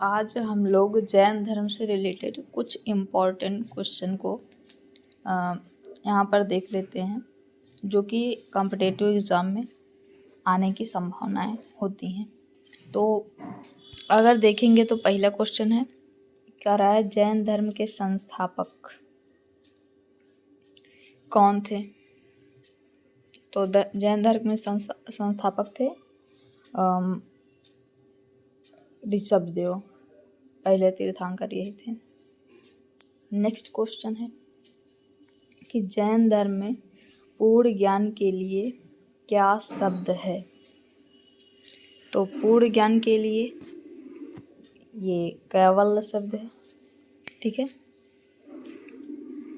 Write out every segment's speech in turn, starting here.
आज हम लोग जैन धर्म से रिलेटेड कुछ इम्पोर्टेंट क्वेश्चन को यहाँ पर देख लेते हैं, जो कि कॉम्पिटिटिव एग्ज़ाम में आने की संभावनाएं होती हैं। तो अगर देखेंगे तो पहला क्वेश्चन है, कह रहा है जैन धर्म के संस्थापक कौन थे? तो जैन धर्म में संस्थापक थे ऋषभदेव, पहले तीर्थंकर यही थे। नेक्स्ट क्वेश्चन है कि जैन धर्म में पूर्ण ज्ञान के लिए क्या शब्द है? तो पूर्ण ज्ञान के लिए ये कैवल्य शब्द है, ठीक है,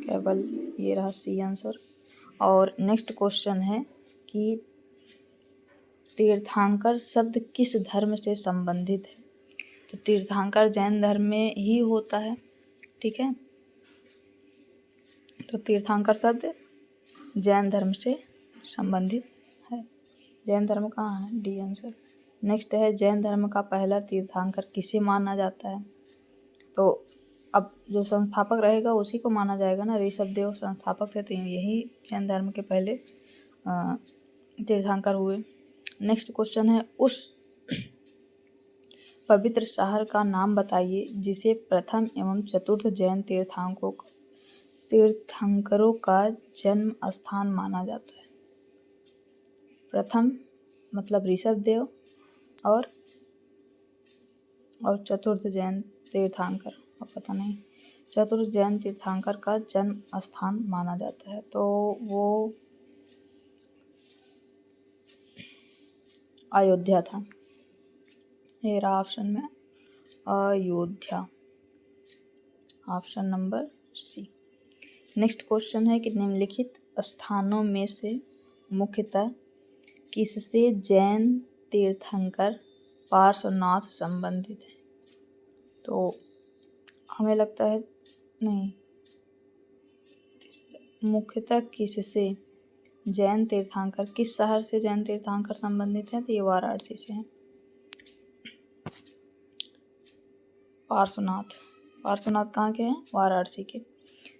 केवल, ये रहा सी आंसर। और नेक्स्ट क्वेश्चन है कि तीर्थंकर शब्द किस धर्म से संबंधित है? तो तीर्थंकर जैन धर्म में ही होता है, ठीक है। तो तीर्थंकर शब्द जैन धर्म से संबंधित है। जैन धर्म कहाँ है? D answer. नेक्स्ट है, जैन धर्म का पहला तीर्थंकर किसे माना जाता है? तो अब जो संस्थापक रहेगा उसी को माना जाएगा ना, ऋषभदेव संस्थापक थे, तो यही जैन धर्म के पहले तीर्थंकर हुए। नेक्स्ट क्वेश्चन है, उस पवित्र शहर का नाम बताइए जिसे प्रथम एवं चतुर्थ जैन तीर्थंकरों का जन्म स्थान माना जाता है। प्रथम मतलब ऋषभदेव और चतुर्थ जैन तीर्थंकर, अब पता नहीं, चतुर्थ जैन तीर्थंकर का जन्म स्थान माना जाता है, तो वो अयोध्या था। ये रहा ऑप्शन में Ayodhya, option number C. Next question है कि निम्नलिखित स्थानों में से मुख्यतः किससे जैन तीर्थंकर पार्श्वनाथ संबंधित है? तो हमें लगता है नहीं, मुख्यतः किससे जैन तीर्थंकर, किस शहर से जैन तीर्थंकर संबंधित है? तो ये वाराणसी से है। पार्श्वनाथ कहाँ के हैं? वाराणसी के।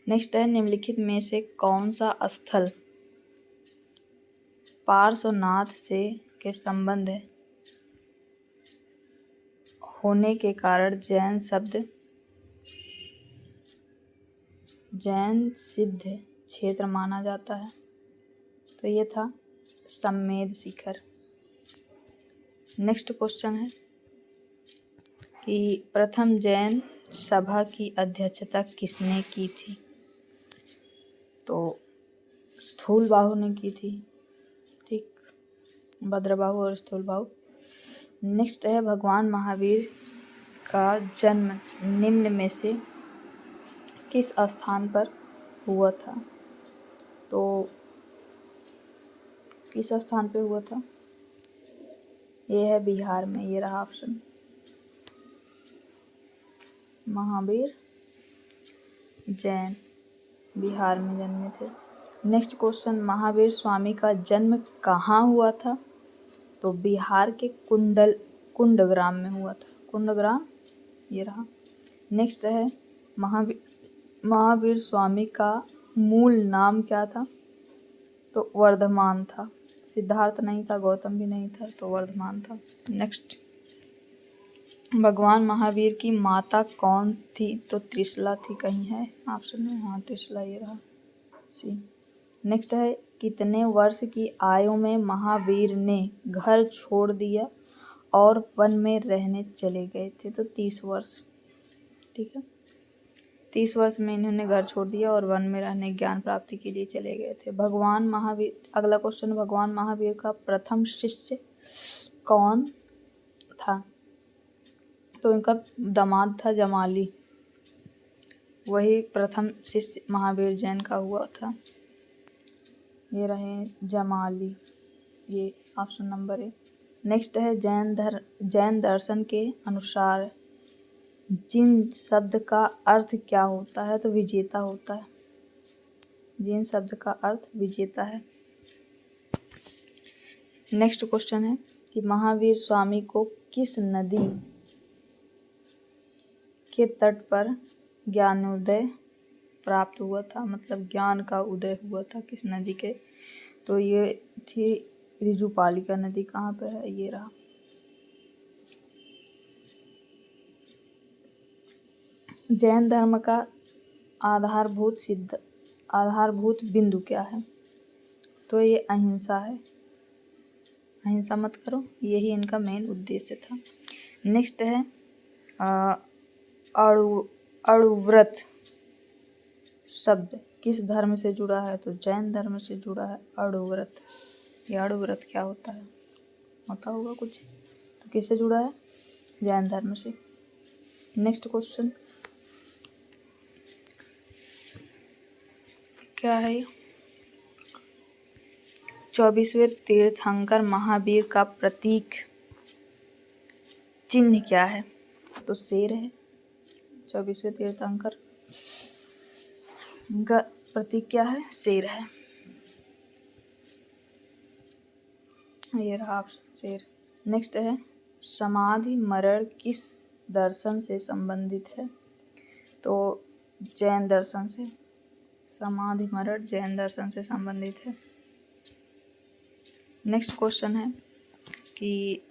नेक्स्ट है, निम्नलिखित में से कौन सा स्थल पार्श्वनाथ से के संबंध होने के कारण जैन सिद्ध क्षेत्र माना जाता है? तो ये था सम्मेद शिखर। नेक्स्ट क्वेश्चन है कि प्रथम जैन सभा की अध्यक्षता किसने की थी? तो स्थूलबाहु ने की थी, ठीक, भद्रबाहु और स्थूलबाहु। नेक्स्ट है, भगवान महावीर का जन्म निम्न में से किस स्थान पर हुआ था? तो किस स्थान पे हुआ था? ये है बिहार में, ये रहा ऑप्शन, महावीर जैन बिहार में जन्मे थे। नेक्स्ट क्वेश्चन, महावीर स्वामी का जन्म कहाँ हुआ था? तो बिहार के कुंडग्राम में हुआ था, कुंडग्राम, ये रहा। नेक्स्ट है, महावीर स्वामी का मूल नाम क्या था? तो वर्धमान था, सिद्धार्थ नहीं था, गौतम भी नहीं था, तो वर्धमान था। नेक्स्ट, भगवान महावीर की माता कौन थी? तो त्रिशला थी, कहीं है ऑप्शन में, हाँ त्रिशला, ये रहा सी। नेक्स्ट है, कितने वर्ष की आयु में महावीर ने घर छोड़ दिया और वन में रहने चले गए थे? तो 30 वर्ष, ठीक है, 30 वर्ष में इन्होंने घर छोड़ दिया और वन में रहने ज्ञान प्राप्ति के लिए चले गए थे। भगवान महावीर, अगला क्वेश्चन, भगवान महावीर का प्रथम शिष्य कौन था? तो इनका दामाद था जमाली, वही प्रथम शिष्य महावीर जैन का हुआ था, ये रहे जमाली, ये ऑप्शन नंबर है। नेक्स्ट है, जैन दर्शन के अनुसार जिन शब्द का अर्थ क्या होता है? तो विजेता होता है, जिन शब्द का अर्थ विजेता है। नेक्स्ट क्वेश्चन है कि महावीर स्वामी को किस नदी के तट पर ज्ञानोदय प्राप्त हुआ था, मतलब ज्ञान का उदय हुआ था किस नदी के? तो ये थी ऋजुपालिका नदी। कहाँ पे है? ये रहा। जैन धर्म का आधारभूत बिंदु क्या है? तो ये अहिंसा है। अहिंसा मत करो, यही इनका मेन उद्देश्य था। नेक्स्ट है अणुव्रत शब्द किस धर्म से जुड़ा है? तो जैन धर्म से जुड़ा है अणुव्रत। ये अणुव्रत क्या होता है? होता होगा कुछ। तो किससे जुड़ा है? जैन धर्म से। नेक्स्ट क्वेश्चन क्या है? 24वें तीर्थंकर महावीर का प्रतीक चिन्ह क्या है? तो शेर है। 24वें तीर्थंकर का प्रतीक क्या है? शेर है। ये रहा ऑप्शन, शेर। नेक्स्ट है समाधि मरण किस दर्शन से संबंधित है? तो जैन दर्शन से। समाधि मरण जैन दर्शन से संबंधित है। नेक्स्ट क्वेश्चन है कि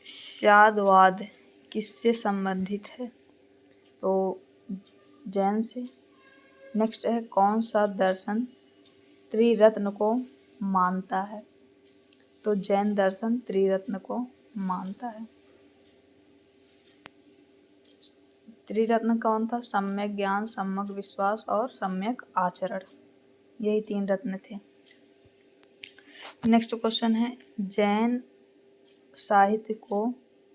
शादवाद किससे संबंधित है? तो जैन से। नेक्स्ट है कौन सा दर्शन त्रिरत्न को मानता है? तो जैन दर्शन त्रिरत्न को मानता है। त्रिरत्न कौन था? सम्यक ज्ञान, सम्यक विश्वास और सम्यक आचरण। यही 3 रत्न थे। नेक्स्ट क्वेश्चन है जैन साहित्य को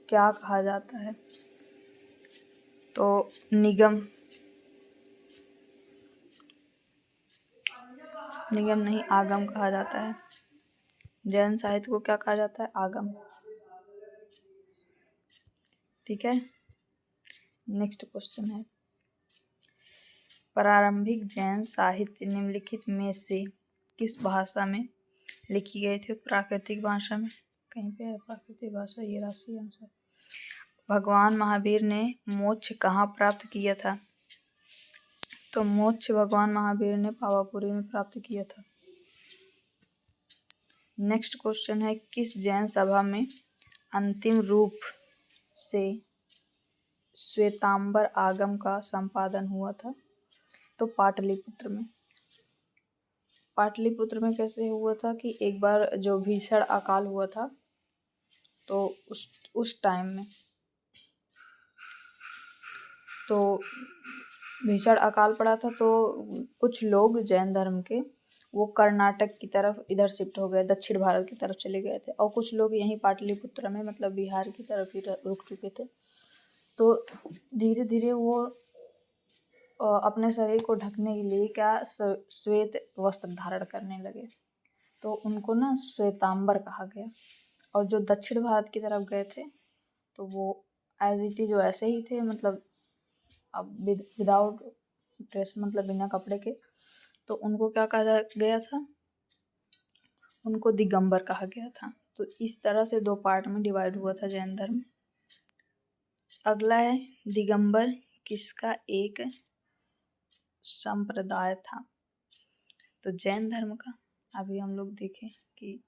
क्या कहा जाता है? तो निगम नहीं, आगम कहा जाता है। जैन साहित्य को क्या कहा जाता है? आगम। ठीक है। नेक्स्ट क्वेश्चन है प्रारंभिक जैन साहित्य निम्नलिखित में से किस भाषा में लिखी गई थी? प्राकृतिक भाषा में। कहीं पे है प्राकृतिक भाषा? ये राष्ट्रीय आंसर। भगवान महावीर ने मोक्ष कहाँ प्राप्त किया था? तो मोक्ष भगवान महावीर ने पावापुरी में प्राप्त किया था। नेक्स्ट क्वेश्चन है किस जैन सभा में अंतिम रूप से श्वेतांबर आगम का संपादन हुआ था? तो पाटलिपुत्र में। पाटलिपुत्र में कैसे हुआ था कि एक बार जो भीषण अकाल हुआ था, तो उस टाइम में तो भीषण अकाल पड़ा था, तो कुछ लोग जैन धर्म के वो कर्नाटक की तरफ इधर शिफ्ट हो गए, दक्षिण भारत की तरफ चले गए थे, और कुछ लोग यहीं पाटलिपुत्र में मतलब बिहार की तरफ ही रुक चुके थे। तो धीरे धीरे वो अपने शरीर को ढकने के लिए क्या श्वेत वस्त्र धारण करने लगे, तो उनको ना श्वेतांबर कहा गया। और जो दक्षिण भारत की तरफ गए थे तो वो एज इट इज वैसे ही थे, मतलब अब विदाउट ड्रेस, मतलब बिना कपड़े के। तो उनको क्या कहा गया था? उनको दिगंबर कहा गया था। तो इस तरह से 2 पार्ट में डिवाइड हुआ था जैन धर्म। अगला है दिगंबर किसका एक संप्रदाय था? तो जैन धर्म का। अभी हम लोग देखें कि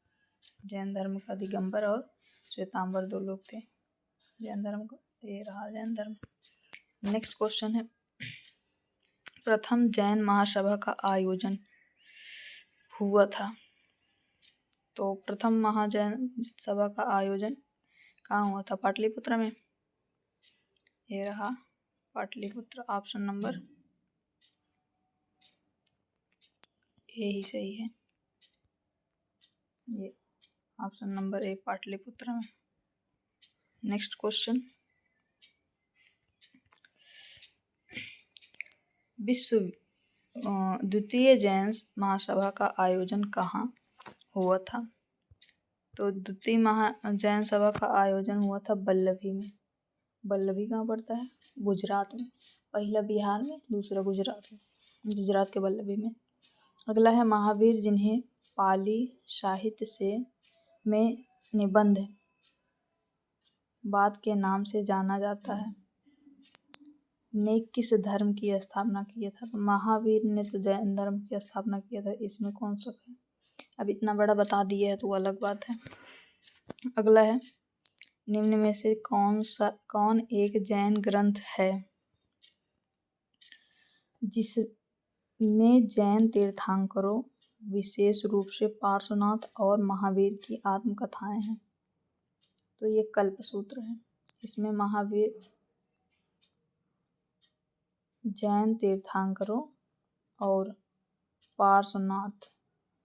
जैन धर्म का दिगंबर और श्वेतांबर 2 लोग थे जैन धर्म का। ये रहा जैन धर्म। नेक्स्ट क्वेश्चन है प्रथम जैन महासभा का आयोजन हुआ था? तो प्रथम महाजैन सभा का आयोजन कहाँ हुआ था? पाटलिपुत्र में। ये रहा पाटलिपुत्र। ऑप्शन नंबर ए ही सही है। ये ऑप्शन नंबर ए पाटलिपुत्र में। नेक्स्ट क्वेश्चन विश्व द्वितीय जैन महासभा का आयोजन कहाँ हुआ था? तो द्वितीय जैन सभा का आयोजन हुआ था बल्लभी में। बल्लभी कहाँ पड़ता है? गुजरात में। पहला बिहार में, दूसरा गुजरात में। गुजरात के बल्लभी में। अगला है महावीर जिन्हें पाली साहित्य से में निबंध बाद के नाम से जाना जाता है। ने किस धर्म की स्थापना किया था? तो महावीर ने तो जैन धर्म की स्थापना किया था। इसमें कौन सा है? अब इतना बड़ा बता दिया है तो वो अलग बात है। अगला है, निम्न में से कौन एक जैन ग्रंथ है जिसमें जैन तीर्थंकरों, विशेष रूप से पार्श्वनाथ और महावीर की आत्मकथाएं हैं? तो ये कल्पसूत्र है। इसमें महावीर, जैन तीर्थंकरों और पार्श्वनाथ,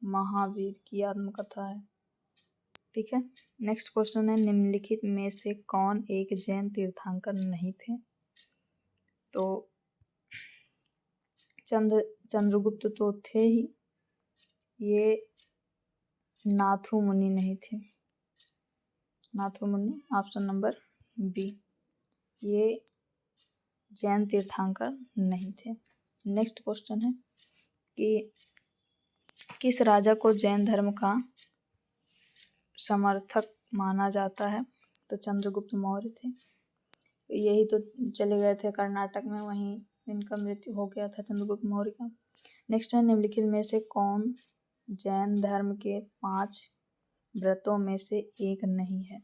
महावीर की आत्मकथा है। ठीक है। नेक्स्ट क्वेश्चन है, निम्नलिखित में से कौन एक जैन तीर्थंकर नहीं थे? तो चंद्रगुप्त तो थे ही, ये नाथू मुनि नहीं थे। नाथू मुनि ऑप्शन नंबर बी, ये जैन तीर्थंकर नहीं थे। नेक्स्ट क्वेश्चन है कि किस राजा को जैन धर्म का समर्थक माना जाता है? तो चंद्रगुप्त मौर्य थे। यही तो चले गए थे कर्नाटक में, वहीं इनका मृत्यु हो गया था चंद्रगुप्त मौर्य का। नेक्स्ट है, निम्नलिखित में से कौन जैन धर्म के 5 व्रतों में से एक नहीं है?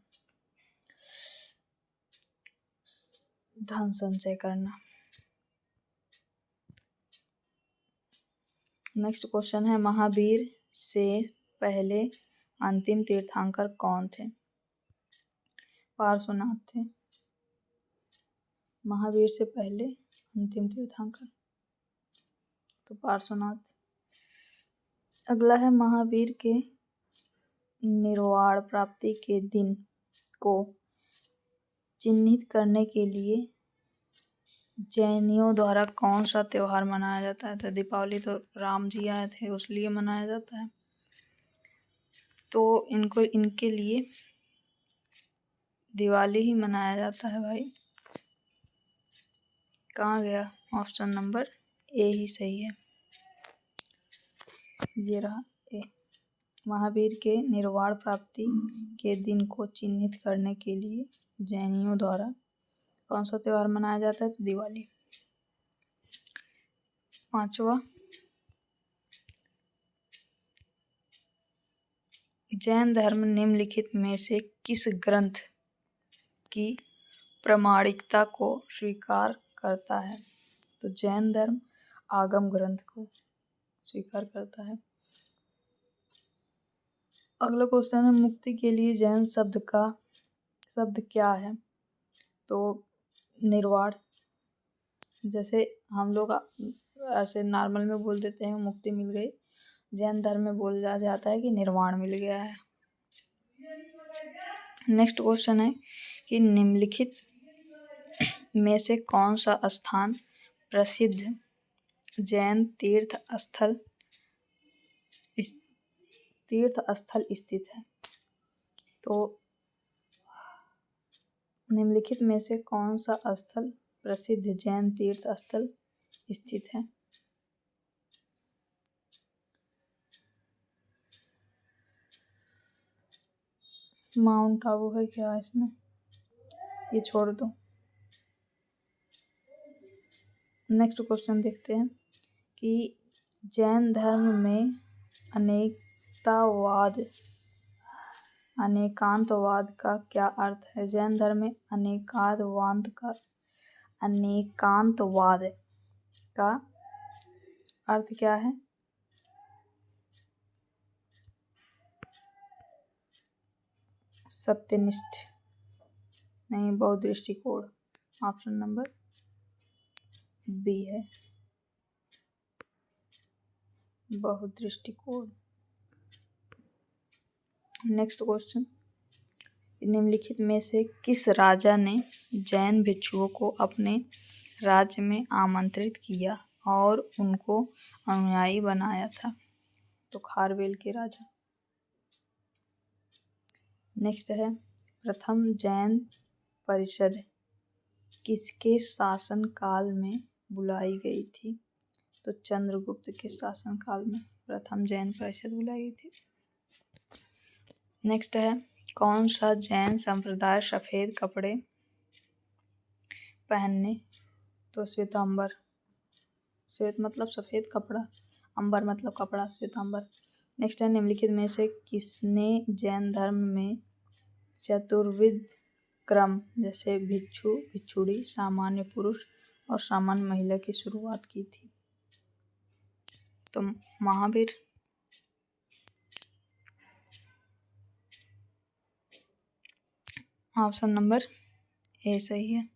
धन संचय करना। नेक्स्ट क्वेश्चन है, महावीर से पहले अंतिम तीर्थंकर कौन थे? पार्श्वनाथ थे। महावीर से पहले अंतिम तीर्थंकर तो पार्श्वनाथ। अगला है, महावीर के निर्वाण प्राप्ति के दिन को चिन्हित करने के लिए जैनियों द्वारा कौन सा त्योहार मनाया जाता है? तो दीपावली तो राम जी आए थे उसलिए मनाया जाता है, तो इनके लिए दिवाली ही मनाया जाता है भाई। कहाँ गया? ऑप्शन नंबर ए ही सही है, ये रहा ए। महावीर के निर्वाण प्राप्ति के दिन को चिन्हित करने के लिए जैनियों द्वारा कौन सा त्योहार मनाया जाता है? तो दिवाली। 5वां, जैन धर्म निम्नलिखित में से किस ग्रंथ की प्रामाणिकता को स्वीकार करता है? तो जैन धर्म आगम ग्रंथ को स्वीकार करता है। अगला क्वेश्चन है, मुक्ति के लिए जैन शब्द क्या है? तो निर्वाण। जैसे हम लोग ऐसे नॉर्मल में बोल देते हैं मुक्ति मिल गई, जैन धर्म में बोला जाता है कि निर्वाण मिल गया है। नेक्स्ट क्वेश्चन है कि निम्नलिखित में से कौन सा स्थान प्रसिद्ध जैन तीर्थ स्थल स्थित है? तो निम्नलिखित में से कौन सा स्थल प्रसिद्ध जैन तीर्थ स्थल स्थित है? माउंट आबू है क्या इसमें? ये छोड़ दो। नेक्स्ट क्वेश्चन देखते हैं कि जैन धर्म में अनेकांतवाद का क्या अर्थ है? जैन धर्म में अनेकांतवाद का अर्थ क्या है? सत्यनिष्ठ नहीं, बहुदृष्टिकोण। ऑप्शन नंबर बी है, बहुदृष्टिकोण। नेक्स्ट क्वेश्चन, निम्नलिखित में से किस राजा ने जैन भिक्षुओं को अपने राज्य में आमंत्रित किया और उनको अनुयायी बनाया था? तो खारवेल के राजा। नेक्स्ट है, प्रथम जैन परिषद किसके शासन काल में बुलाई गई थी? तो चंद्रगुप्त के शासन काल में प्रथम जैन परिषद बुलाई गई थी। नेक्स्ट है, कौन सा जैन संप्रदाय सफेद कपड़े पहनने तो श्वेतांबर। श्वेत मतलब सफ़ेद कपड़ा, अंबर मतलब कपड़ा, श्वेतांबर। नेक्स्ट है, निम्नलिखित में से किसने जैन धर्म में चतुर्विध क्रम जैसे भिक्षु, भिक्षुणी, सामान्य पुरुष और सामान्य महिला की शुरुआत की थी? तो महावीर। ऑप्शन नंबर ए सही है।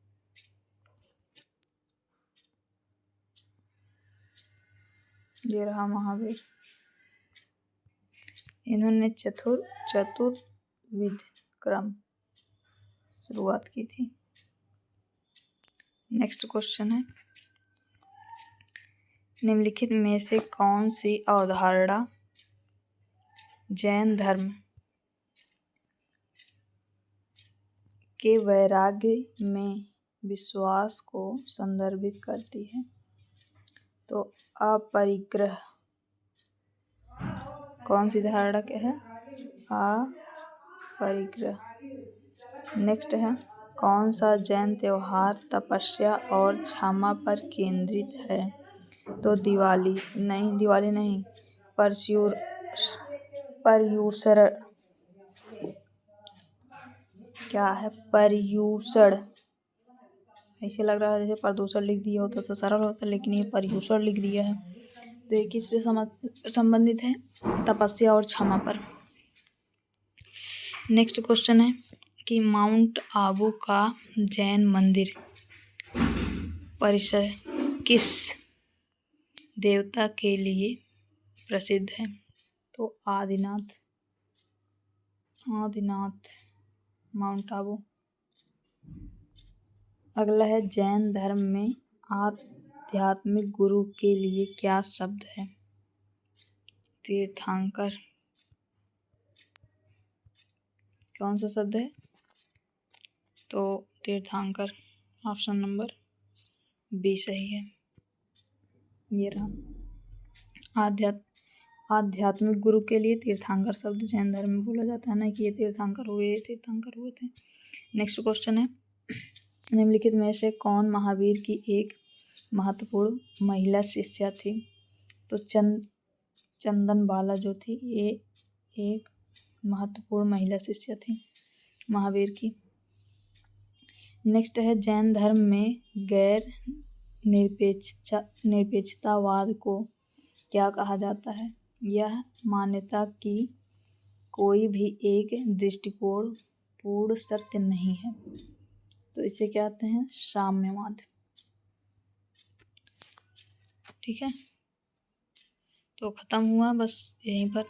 ये रहा महावीर। इन्होंने चतुर्विध क्रम शुरुआत की थी। नेक्स्ट क्वेश्चन है, निम्नलिखित में से कौन सी अवधारणा जैन धर्म के वैराग्य में विश्वास को संदर्भित करती है? तो अपरिग्रह। कौन सी धारणा क्या है? अपरिग्रह। नेक्स्ट है, कौन सा जैन त्योहार तपस्या और क्षमा पर केंद्रित है? तो दिवाली नहीं, पर्युषण। क्या है? पर्युषण। ऐसे लग रहा है जैसे प्रदूषण लिख दिया होता तो सरल होता, लेकिन ये पर्युषण लिख दिया है। तो ये किस पे संबंधित है? तपस्या और क्षमा पर। नेक्स्ट क्वेश्चन है कि माउंट आबू का जैन मंदिर परिसर किस देवता के लिए प्रसिद्ध है? तो आदिनाथ माउंट आबू। अगला है, जैन धर्म में आध्यात्मिक गुरु के लिए क्या शब्द है? तीर्थंकर। कौन सा शब्द है? तो तीर्थंकर। ऑप्शन नंबर बी सही है। ये रहा। आध्यात्मिक गुरु के लिए तीर्थंकर शब्द जैन धर्म में बोला जाता है ना, कि ये तीर्थंकर हुए थे। नेक्स्ट क्वेश्चन है, निम्नलिखित में से कौन महावीर की एक महत्वपूर्ण महिला शिष्या थी? तो चंदन बाला जो थी, ये एक महत्वपूर्ण महिला शिष्या थी महावीर की। नेक्स्ट है, जैन धर्म में गैर निरपेक्षतावाद को क्या कहा जाता है? यह मान्यता कि कोई भी एक दृष्टिकोण पूर्ण सत्य नहीं है। तो इसे क्या कहते हैं? साम्यवाद। ठीक है, तो खत्म हुआ बस यहीं पर।